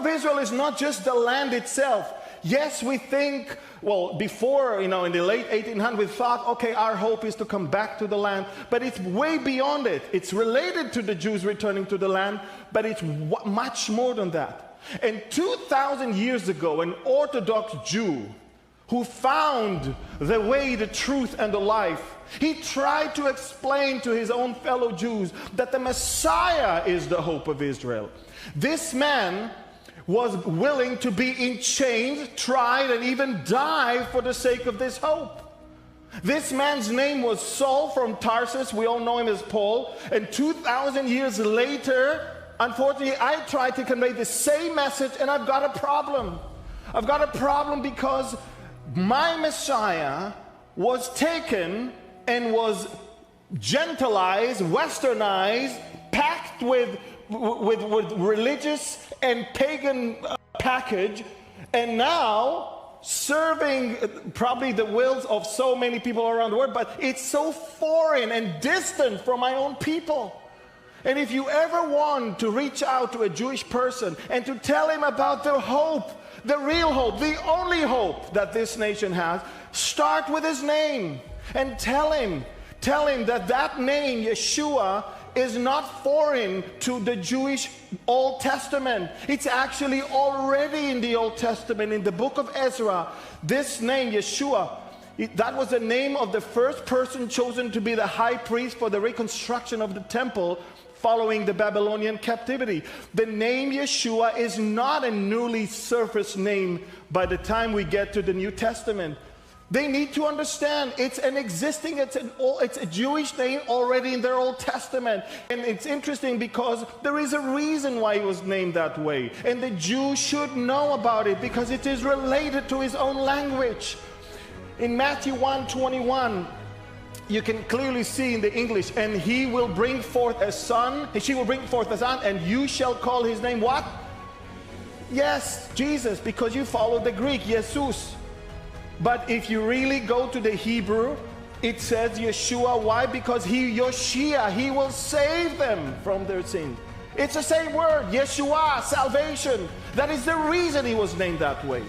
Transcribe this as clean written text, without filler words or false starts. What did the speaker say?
of Israel is not just the land itself. Yes, we think, well, before, in the late 1800s, we thought, okay, our hope is to come back to the land. But it's way beyond it. It's related to the Jews returning to the land, but it's much more than that. And 2,000 years ago, an Orthodox Jew who found the way, the truth, and the life, he tried to explain to his own fellow Jews that the Messiah is the hope of Israel. This man was willing to be in chains, tried, and even die for the sake of this hope. This man's name was Saul from Tarsus. We all know him as Paul. And 2,000 years later, unfortunately, I tried to convey the same message, and I've got a problem. I've got a problem because my Messiah was taken and was gentilized, westernized, packed with religious and pagan package, and now serving probably the wills of so many people around the world, but it's so foreign and distant from my own people. And if you ever want to reach out to a Jewish person and to tell him about the hope, the real hope, the only hope that this nation has, start with his name and tell him that name, Yeshua, is not foreign to the Jewish Old Testament. It's actually already in the Old Testament. In the book of Ezra, this name, Yeshua, that was the name of the first person chosen to be the high priest for the reconstruction of the temple following the Babylonian captivity. The name Yeshua is not a newly surfaced name by the time we get to the New Testament. They need to understand it's a Jewish name already in their Old Testament. And it's interesting because there is a reason why he was named that way. And the Jew should know about it because it is related to his own language. In Matthew 1:21, you can clearly see in the English, and he will bring forth a son, and she will bring forth a son, and you shall call his name what? Yes, Jesus, because you follow the Greek, Jesus. But if you really go to the Hebrew, it says Yeshua. Why? Because he will save them from their sins. It's the same word, Yeshua, salvation. That is the reason he was named that way.